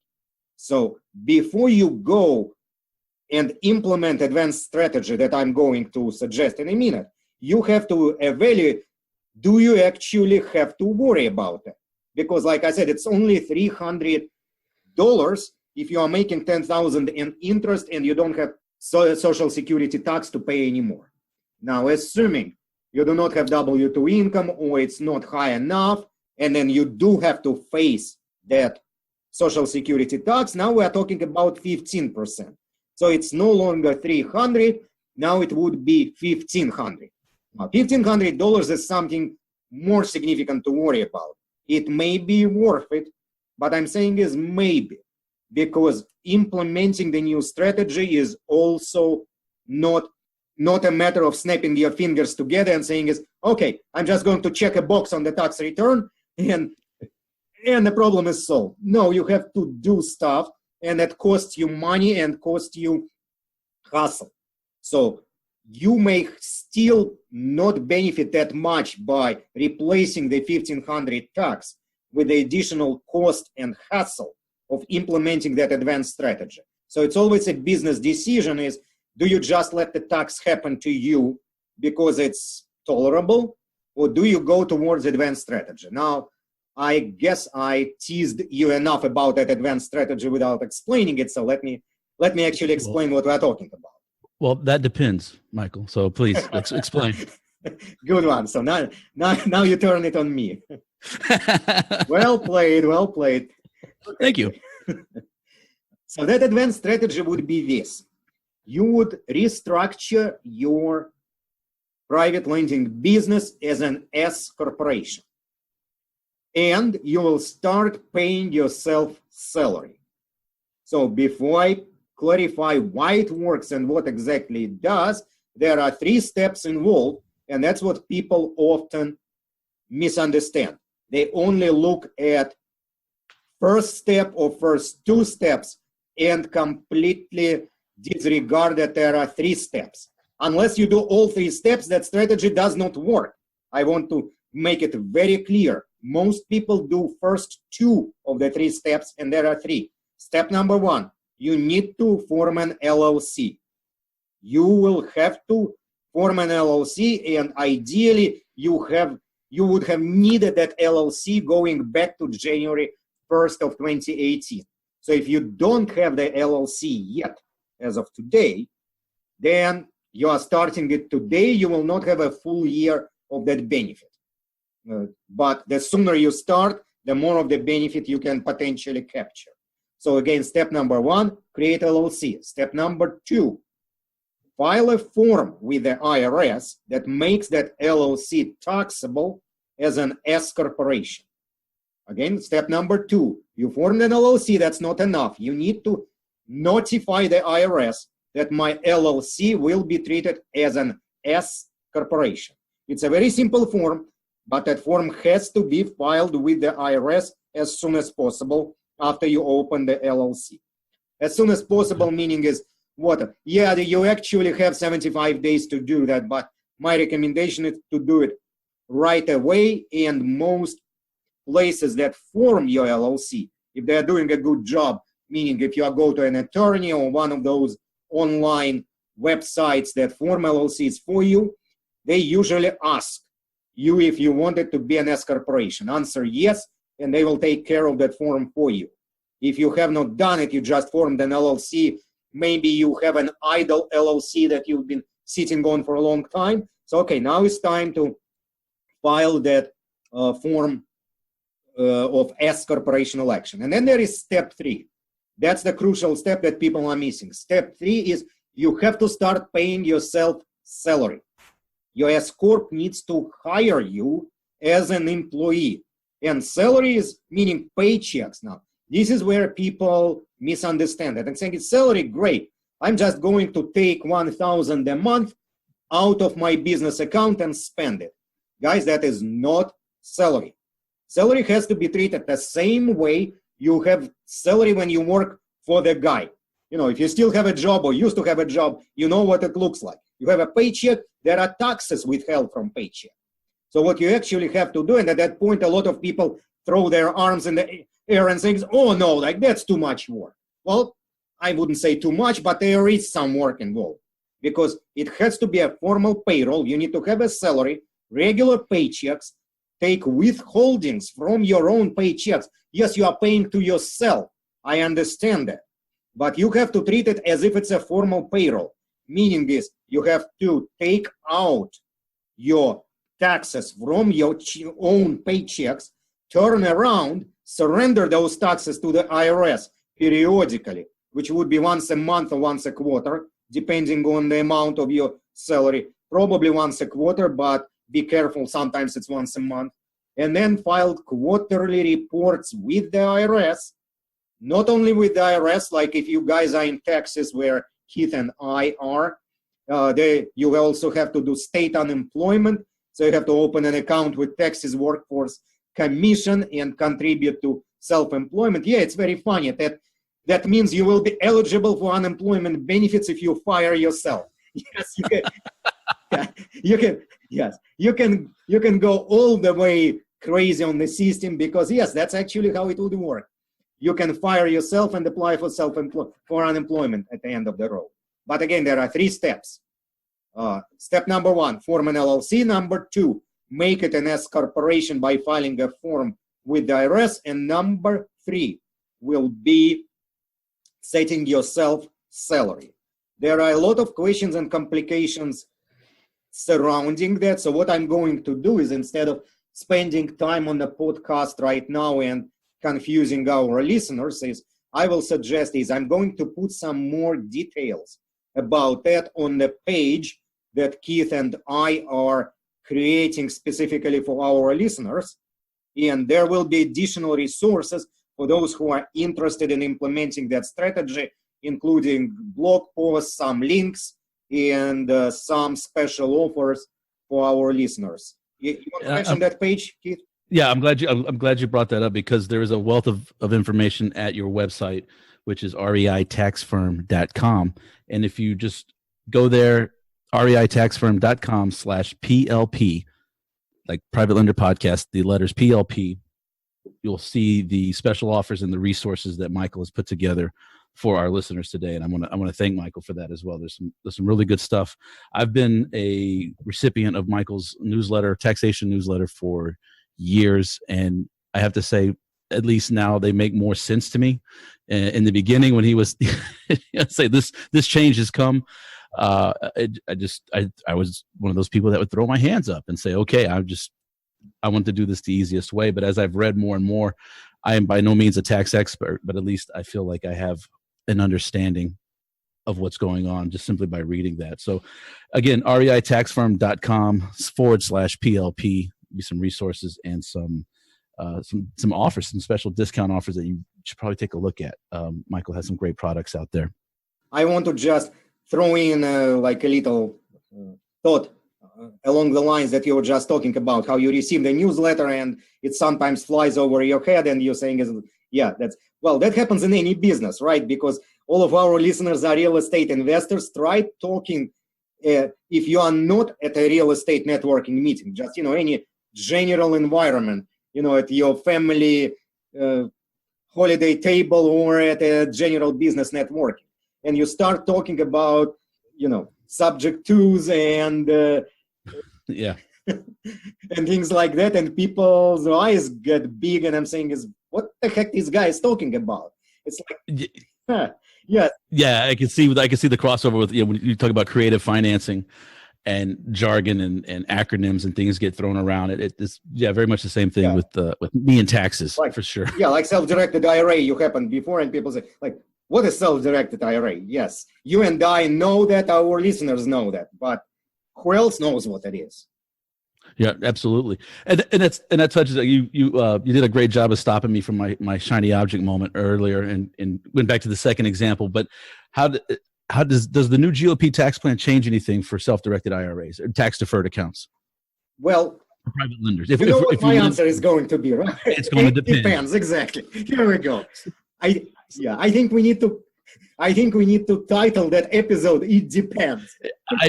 Speaker 5: So before you go and implement advanced strategy that I'm going to suggest in a minute, you have to evaluate, do you actually have to worry about it? Because like I said, it's only $300 if you are making 10,000 in interest and you don't have Social Security tax to pay anymore. Now, assuming you do not have W-2 income or it's not high enough, and then you do have to face that Social Security tax, now we are talking about 15%. So it's no longer 300, now it would be 1,500. Now, $1,500 is something more significant to worry about. It may be worth it, but I'm saying is maybe, because implementing the new strategy is also not a matter of snapping your fingers together and saying is, okay, I'm just going to check a box on the tax return and the problem is solved. No, you have to do stuff, and that costs you money and costs you hassle. So you may still not benefit that much by replacing the 1,500 tax with the additional cost and hassle of implementing that advanced strategy. So it's always a business decision is, do you just let the tax happen to you because it's tolerable, or do you go towards advanced strategy? Now, I guess I teased you enough about that advanced strategy without explaining it. So let me actually explain what we're talking about.
Speaker 4: Well, that depends, Michael. So please explain.
Speaker 5: Good one. So now you turn it on me. Well played. Well played.
Speaker 4: Thank you.
Speaker 5: So that advanced strategy would be this. You would restructure your private lending business as an S corporation. And you will start paying yourself salary. So before I clarify why it works and what exactly it does, there are 3 steps involved, and that's what people often misunderstand. They only look at first step or first 2 steps and completely disregard that there are 3 steps. Unless you do all 3 steps, that strategy does not work. I want to make it very clear. Most people do first 2 of the 3 steps, and there are 3. Step number 1, you need to form an LLC. You will have to form an LLC, and ideally you would have needed that LLC going back to January 1st of 2018. So if you don't have the LLC yet, as of today, then you are starting it today, you will not have a full year of that benefit. But the sooner you start, the more of the benefit you can potentially capture. So again, step number 1, create LLC. Step number 2, file a form with the IRS that makes that LLC taxable as an S corporation. Again, step number 2, you formed an LLC, that's not enough. You need to notify the IRS that my LLC will be treated as an S corporation. It's a very simple form, but that form has to be filed with the IRS as soon as possible after you open the LLC. As soon as possible, meaning is what? Yeah, you actually have 75 days to do that, but my recommendation is to do it right away. And most places that form your LLC, if they're doing a good job, meaning if you go to an attorney or one of those online websites that form LLCs for you, they usually ask you if you want it to be an S corporation. Answer yes, and they will take care of that form for you. If you have not done it, you just formed an LLC, maybe you have an idle LLC that you've been sitting on for a long time. So, okay, now it's time to file that form of S corporation election. And then there is step 3. That's the crucial step that people are missing. Step 3 is you have to start paying yourself salary. Your S Corp needs to hire you as an employee. And salary is meaning paychecks now. This is where people misunderstand it and saying it's salary, great. I'm just going to take $1,000 a month out of my business account and spend it. Guys, that is not salary. Salary has to be treated the same way you have salary when you work for the guy. You know, if you still have a job or used to have a job, you know what it looks like. You have a paycheck, there are taxes withheld from paycheck. So what you actually have to do, and at that point, a lot of people throw their arms in the air and say, oh no, like that's too much work. Well, I wouldn't say too much, but there is some work involved because it has to be a formal payroll. You need to have a salary, regular paychecks, take withholdings from your own paychecks. Yes, you are paying to yourself. I understand that. But you have to treat it as if it's a formal payroll. Meaning is you have to take out your taxes from your own paychecks, turn around, surrender those taxes to the IRS periodically, which would be once a month or once a quarter, depending on the amount of your salary, probably once a quarter, but be careful, sometimes it's once a month. And then file quarterly reports with the IRS, not only with the IRS, like if you guys are in Texas where Keith and I are, you also have to do state unemployment. So you have to open an account with Texas Workforce Commission and contribute to self-employment. Yeah, it's very funny. That means you will be eligible for unemployment benefits if you fire yourself. Yes, you can. You can go all the way crazy on the system because yes, that's actually how it would work. You can fire yourself and apply for unemployment at the end of the road. But again, there are 3 steps. Step number 1, form an LLC. Number 2, make it an S corporation by filing a form with the IRS. And number 3 will be setting yourself salary. There are a lot of questions and complications surrounding that. So what I'm going to do is instead of spending time on the podcast right now and confusing our listeners, is I will suggest is I'm going to put some more details about that on the page that Keith and I are creating specifically for our listeners. And there will be additional resources for those who are interested in implementing that strategy, including blog posts, some links, and some special offers for our listeners. You want to mention that page, Keith?
Speaker 4: Yeah, I'm glad you brought that up because there is a wealth of information at your website, which is reitaxfirm.com. And if you just go there, reitaxfirm.com/PLP, like Private Lender Podcast, the letters PLP, you'll see the special offers and the resources that Michael has put together for our listeners today. And I want to thank Michael for that as well. There's some really good stuff. I've been a recipient of Michael's newsletter, taxation newsletter, for years, and I have to say, at least now they make more sense to me. In the beginning, when he was say this change has come, I was one of those people that would throw my hands up and say, okay, I want to do this the easiest way. But as I've read more and more, I am by no means a tax expert, but at least I feel like I have an understanding of what's going on just simply by reading that. So again, reitaxfirm.com/PLP, be some resources and some offers, some special discount offers that you should probably take a look at. Michael has some great products out there.
Speaker 5: I want to just throw in like a little thought along the lines that you were just talking about, how you receive the newsletter and it sometimes flies over your head and you're saying, that happens in any business, right? Because all of our listeners are real estate investors. Try talking, if you are not at a real estate networking meeting, just, any general environment, at your family holiday table or at a general business networking. And you start talking about, subject twos and and things like that, and people's eyes get big, and I'm saying, what the heck this guy is talking about? It's like,
Speaker 4: yeah, I can see the crossover with when you talk about creative financing and jargon and acronyms and things get thrown around. It's very much the same thing with me and taxes, for sure.
Speaker 5: Yeah, like self-directed IRA, you happened before, and people say, like, what is self-directed IRA? Yes, you and I know that, our listeners know that, but who else knows what it is?
Speaker 4: Yeah, absolutely. And that touches you did a great job of stopping me from my shiny object moment earlier and went back to the second example. But how does the new GOP tax plan change anything for self-directed IRAs or tax deferred accounts?
Speaker 5: Well,
Speaker 4: for private lenders.
Speaker 5: What my answer is going to be, right?
Speaker 4: It's going to depend.
Speaker 5: Depends, exactly. Here we go. I think we need to title that episode, It Depends.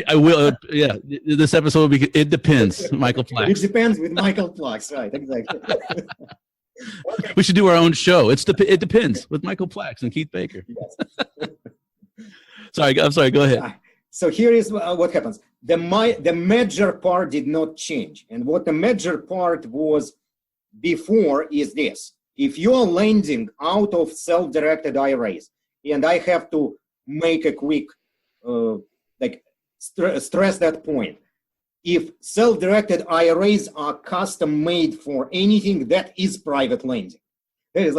Speaker 4: I will, this episode will be, It Depends, Michael Plaks.
Speaker 5: It Depends with Michael Plaks, right, exactly.
Speaker 4: Okay. We should do our own show. It Depends with Michael Plaks and Keith Baker.
Speaker 5: Yes.
Speaker 4: I'm sorry, go ahead.
Speaker 5: So here is what happens. The major part did not change. And what the major part was before is this. If you're lending out of self-directed IRAs, and I have to make a quick, stress that point. If self-directed IRAs are custom made for anything, that is private lending. That is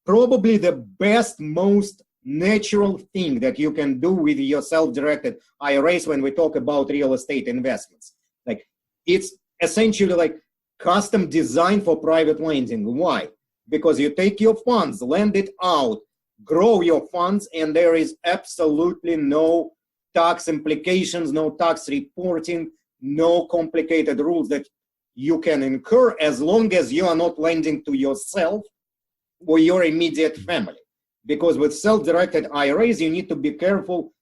Speaker 5: probably the best, most natural thing that you can do with your self-directed IRAs when we talk about real estate investments. Like, it's essentially like custom designed for private lending. Why? Because you take your funds, lend it out, grow your funds, and there is absolutely no tax implications, no tax reporting, no complicated rules that you can incur as long as you are not lending to yourself or your immediate family. Because with self-directed IRAs, you need to be careful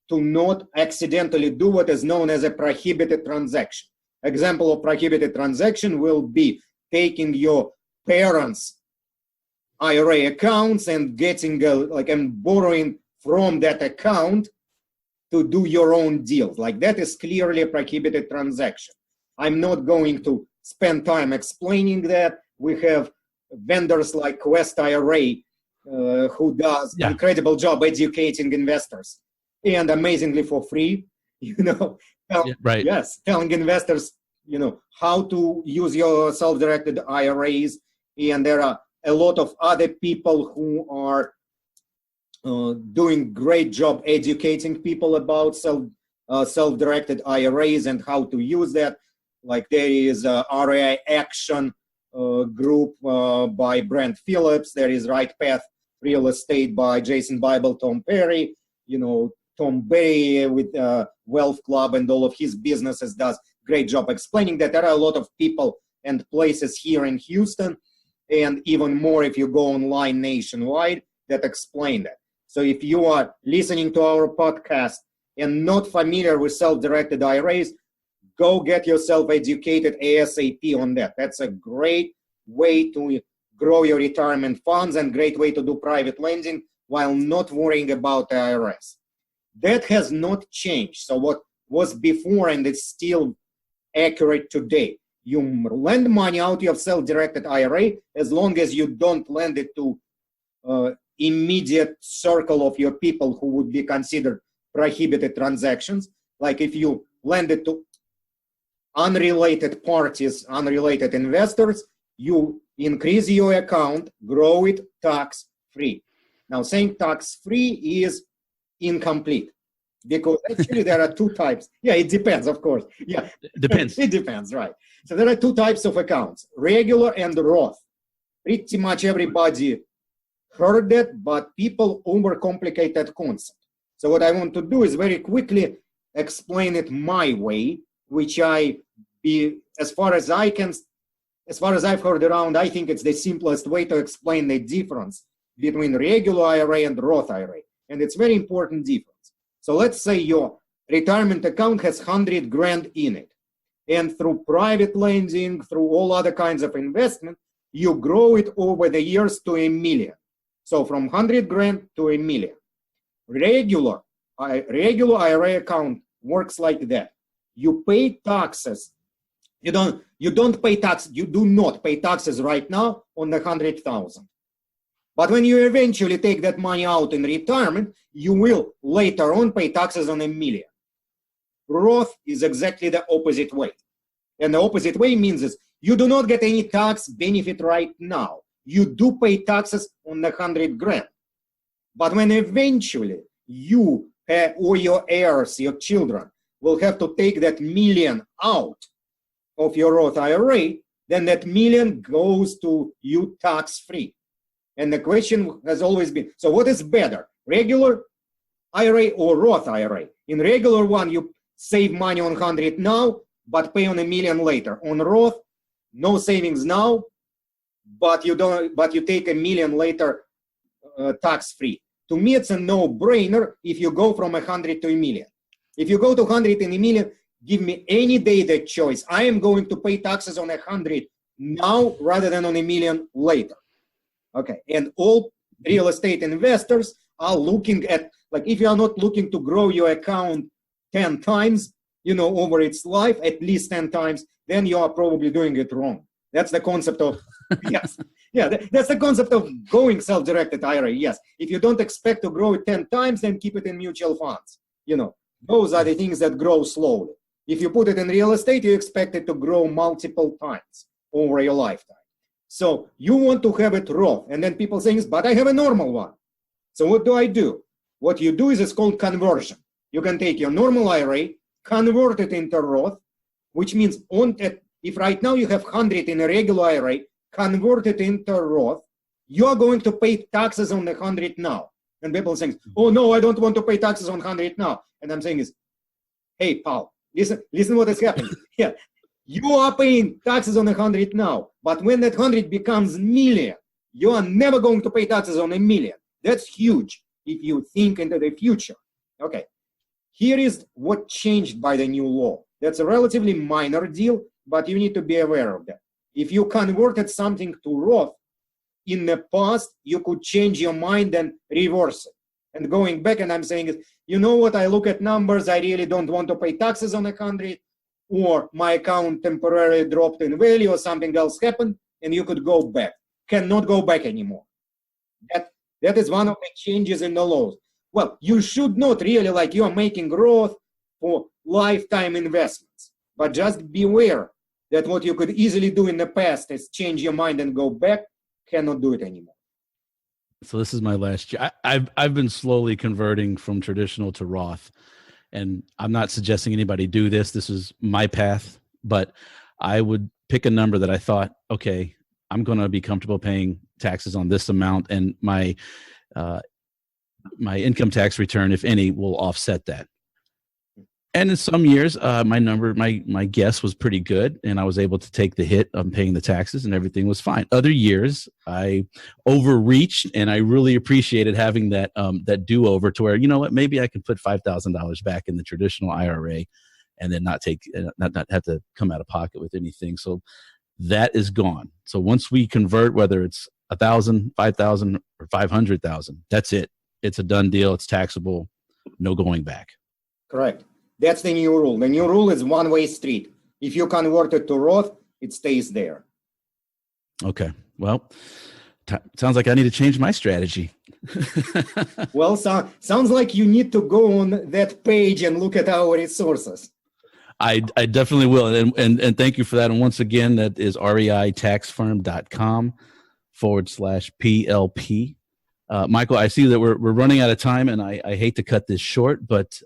Speaker 5: to not accidentally do what is known as a prohibited transaction. Example of prohibited transaction will be taking your parents' IRA accounts and getting and borrowing from that account to do your own deals. Like, that is clearly a prohibited transaction. I'm not going to spend time explaining that. We have vendors like Quest IRA who does an incredible job educating investors, and amazingly for free, telling investors, how to use your self-directed IRAs. And there are a lot of other people who are doing great job educating people about self-directed IRAs and how to use that. Like, there is a RAI Action group by Brent Phillips. There is Right Path Real Estate by Jason Bible, Tom Perry. Tom Bay with Wealth Club and all of his businesses does great job explaining that. There are a lot of people and places here in Houston, and even more if you go online nationwide, that explain that. So if you are listening to our podcast and not familiar with self-directed IRAs, go get yourself educated ASAP on that. That's a great way to grow your retirement funds and great way to do private lending while not worrying about the IRS. That has not changed. So what was before, and it's still accurate today, you lend money out of self-directed IRA as long as you don't lend it to immediate circle of your people who would be considered prohibited transactions. Like, if you lend it to unrelated parties, unrelated investors, you increase your account, grow it tax-free. Now, saying tax-free is incomplete, because actually there are two types. Yeah, it depends, of course. Yeah,
Speaker 4: depends.
Speaker 5: It depends, right. So there are two types of accounts, regular and Roth. Pretty much everybody heard that, but people overcomplicate that concept. So what I want to do is very quickly explain it my way, which as far as I've heard around, I think it's the simplest way to explain the difference between regular IRA and Roth IRA. And it's very important difference. So let's say your retirement account has 100 grand in it. And through private lending, through all other kinds of investment, you grow it over the years to $1 million. So from 100 grand to $1 million. Regular IRA account works like that. You pay taxes. You don't pay tax. You do not pay taxes right now on the 100,000. But when you eventually take that money out in retirement, you will later on pay taxes on $1 million. Roth is exactly the opposite way. And the opposite way means is you do not get any tax benefit right now. You do pay taxes on the 100 grand. But when eventually you or your heirs, your children, will have to take that $1 million out of your Roth IRA, then that $1 million goes to you tax-free. And the question has always been, so what is better, regular IRA or Roth IRA? In regular one, you save money on 100 now, but pay on $1 million later. On Roth, no savings now, but you take $1 million later tax-free. To me, it's a no-brainer if you go from 100 to $1 million. If you go to 100 and $1 million, give me any day the choice. I am going to pay taxes on 100 now rather than on $1 million later. Okay, and all real estate investors are looking at, like, if you are not looking to grow your account 10 times, over its life, at least 10 times, then you are probably doing it wrong. That's the concept of, yes. Yeah, that's the concept of going self-directed IRA, yes. If you don't expect to grow it 10 times, then keep it in mutual funds. Those are the things that grow slowly. If you put it in real estate, you expect it to grow multiple times over your lifetime. So you want to have it Roth. And then people saying, but I have a normal one. So what do? What you do is it's called conversion. You can take your normal IRA, convert it into Roth, which means if right now you have 100 in a regular IRA, convert it into Roth, you are going to pay taxes on the 100 now. And people saying, oh no, I don't want to pay taxes on 100 now. And I'm saying is, hey, pal, listen what is happening. Yeah, you are paying taxes on 100 now, but when that 100 becomes $1 million, you are never going to pay taxes on $1 million. That's huge if you think into the future. Okay, here is what changed by the new law. That's a relatively minor deal, but you need to be aware of that. If you converted something to Roth, in the past, you could change your mind and reverse it. And going back, and I'm saying, you know what, I look at numbers, I really don't want to pay taxes on 100, or my account temporarily dropped in value or something else happened, and you could go back. Cannot go back anymore. That is one of the changes in the laws. Well, you should not really, like you are making Roth for lifetime investments, but just beware that what you could easily do in the past is change your mind and go back, cannot do it anymore.
Speaker 4: So this is my last year. I've been slowly converting from traditional to Roth, and I'm not suggesting anybody do this. This is my path, but I would pick a number that I thought, okay, I'm going to be comfortable paying taxes on this amount, and my income tax return, if any, will offset that. And in some years, my guess was pretty good, and I was able to take the hit on paying the taxes, and everything was fine. Other years, I overreached, and I really appreciated having that do-over to where, you know what, maybe I can put $5,000 back in the traditional IRA, and then not have to come out of pocket with anything. So that is gone. So once we convert, whether it's 1,000, 5,000, or 500,000, that's it. It's a done deal. It's taxable. No going back.
Speaker 5: Correct. That's the new rule. The new rule is one-way street. If you convert it to Roth, it stays there.
Speaker 4: Okay. Well, sounds like I need to change my strategy.
Speaker 5: Well, sounds like you need to go on that page and look at our resources.
Speaker 4: I definitely will. And thank you for that. And once again, that is reitaxfirm.com/PLP. Michael, I see that we're running out of time, and I hate to cut this short, but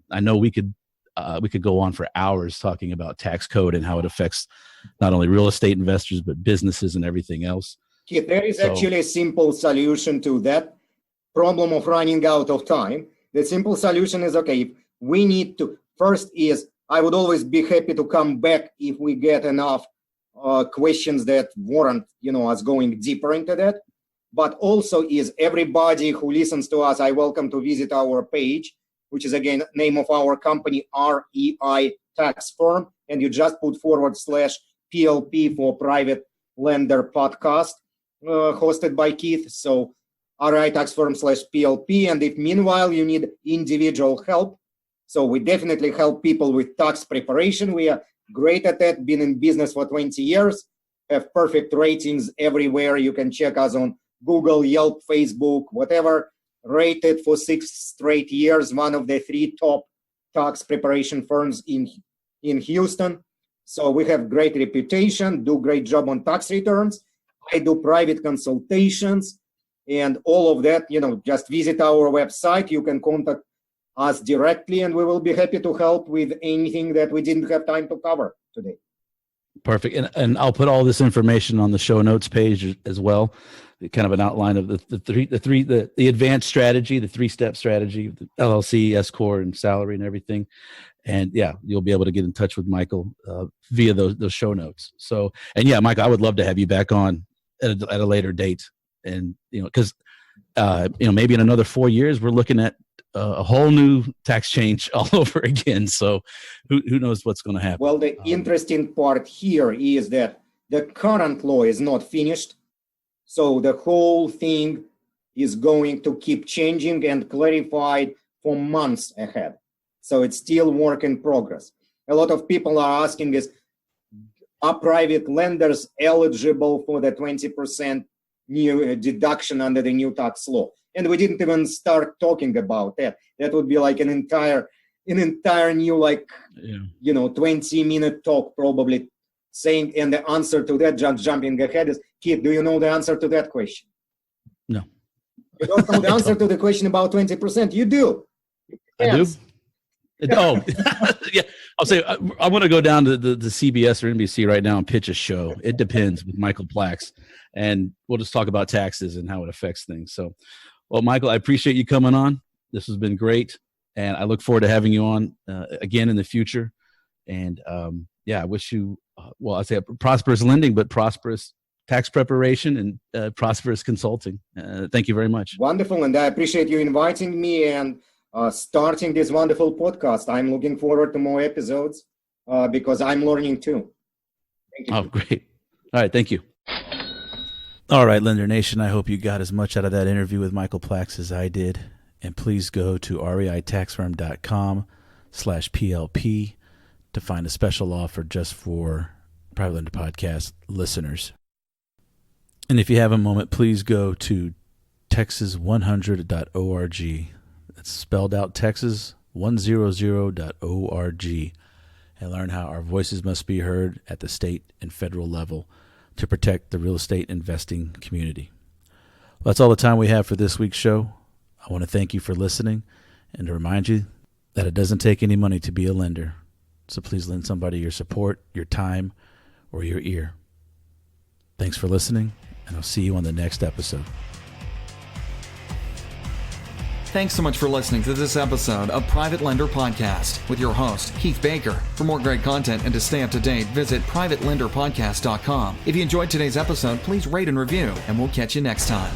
Speaker 4: I know we could go on for hours talking about tax code and how it affects not only real estate investors, but businesses and everything else.
Speaker 5: Yeah, there is actually a simple solution to that problem of running out of time. The simple solution is, okay, we need to, first is I would always be happy to come back if we get enough questions that warrant, us going deeper into that. But also is everybody who listens to us, I welcome to visit our page, which is again, name of our company, REI Tax Firm. And you just put /PLP for Private Lender Podcast, hosted by Keith. So REI Tax Firm /PLP. And if meanwhile you need individual help, so we definitely help people with tax preparation. We are great at that, been in business for 20 years, have perfect ratings everywhere. You can check us on Google, Yelp, Facebook, whatever, rated for 6 straight years, one of the 3 top tax preparation firms in Houston. So we have great reputation, do great job on tax returns. I do private consultations and all of that, just visit our website. You can contact us directly and we will be happy to help with anything that we didn't have time to cover today.
Speaker 4: Perfect. And I'll put all this information on the show notes page as well. Kind of an outline of the advanced strategy, the 3-step strategy, the LLC, S-Corp, and salary and everything. And yeah, you'll be able to get in touch with Michael via those show notes. So, and yeah, Michael, I would love to have you back on at a later date. And, because, maybe in another 4 years, we're looking at a whole new tax change all over again. So who knows what's going to happen?
Speaker 5: Well, the interesting part here is that the current law is not finished. So the whole thing is going to keep changing and clarified for months ahead. So it's still work in progress. A lot of people are asking is, are private lenders eligible for the 20% new deduction under the new tax law? And we didn't even start talking about that. That would be like an entire new 20-minute talk probably saying, and the answer to that, just jumping ahead is, Keith, do you know the answer to that question?
Speaker 4: No.
Speaker 5: You don't know the answer to the question about 20%? You do.
Speaker 4: Yes. I do? Oh, yeah. I'll say, I want to go down to the CBS or NBC right now and pitch a show. It depends with Michael Plaks. And we'll just talk about taxes and how it affects things. So, well, Michael, I appreciate you coming on. This has been great. And I look forward to having you on again in the future. And I wish you, I'd say prosperous lending, but prosperous tax preparation and prosperous consulting. Thank you very much.
Speaker 5: Wonderful. And I appreciate you inviting me and starting this wonderful podcast. I'm looking forward to more episodes because I'm learning too. Thank you.
Speaker 4: Oh, great. All right. Thank you. All right, Lender Nation, I hope you got as much out of that interview with Michael Plaks as I did. And please go to reitaxfirm.com/PLP to find a special offer just for Private Lender Podcast listeners. And if you have a moment, please go to texas100.org. That's spelled out Texas100.org and learn how our voices must be heard at the state and federal level to protect the real estate investing community. Well, that's all the time we have for this week's show. I want to thank you for listening and to remind you that it doesn't take any money to be a lender. So please lend somebody your support, your time, or your ear. Thanks for listening, and I'll see you on the next episode.
Speaker 3: Thanks so much for listening to this episode of Private Lender Podcast with your host, Keith Baker. For more great content and to stay up to date, visit privatelenderpodcast.com. If you enjoyed today's episode, please rate and review, and we'll catch you next time.